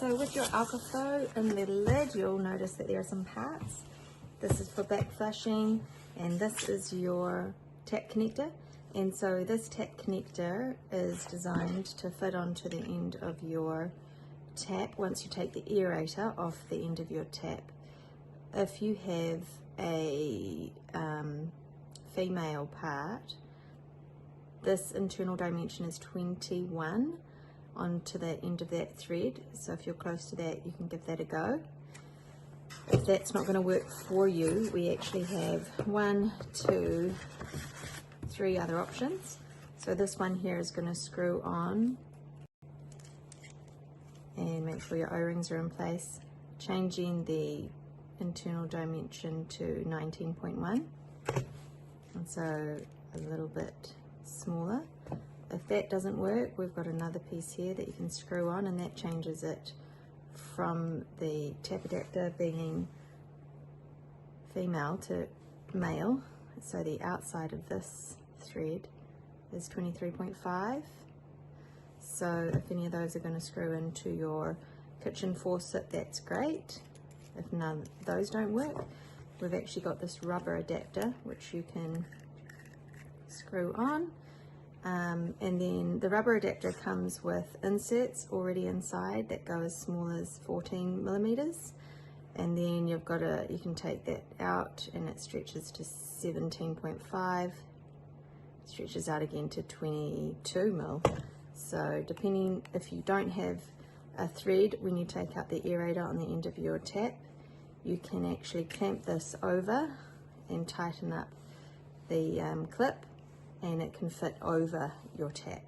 So with your Alka Flow in the lid, you'll notice that there are some parts. This is for back flushing, and this is your tap connector. And so this tap connector is designed to fit onto the end of your tap once you take the aerator off the end of your tap. If you have a female part, this internal dimension is 21 onto the end of that thread. So if you're close to that, you can give that a go. If that's not going to work for you, we actually have 1, 2, 3 other options. So this one here is going to screw on, and make sure your O-rings are in place, changing the internal dimension to 19.1, and so a little bit smaller. If that doesn't work, we've got another piece here that you can screw on, and that changes it from the tap adapter being female to male. So the outside of this thread is 23.5. So if any of those are going to screw into your kitchen faucet, that's great. If none of those don't work, we've actually got this rubber adapter which you can screw on. And then the rubber adapter comes with inserts already inside that go as small as 14 millimeters, and then you can take that out and it stretches to 17.5, stretches out again to 22 mil. So depending, if you don't have a thread when you take out the aerator on the end of your tap, you can actually clamp this over and tighten up the clip, and it can fit over your tap.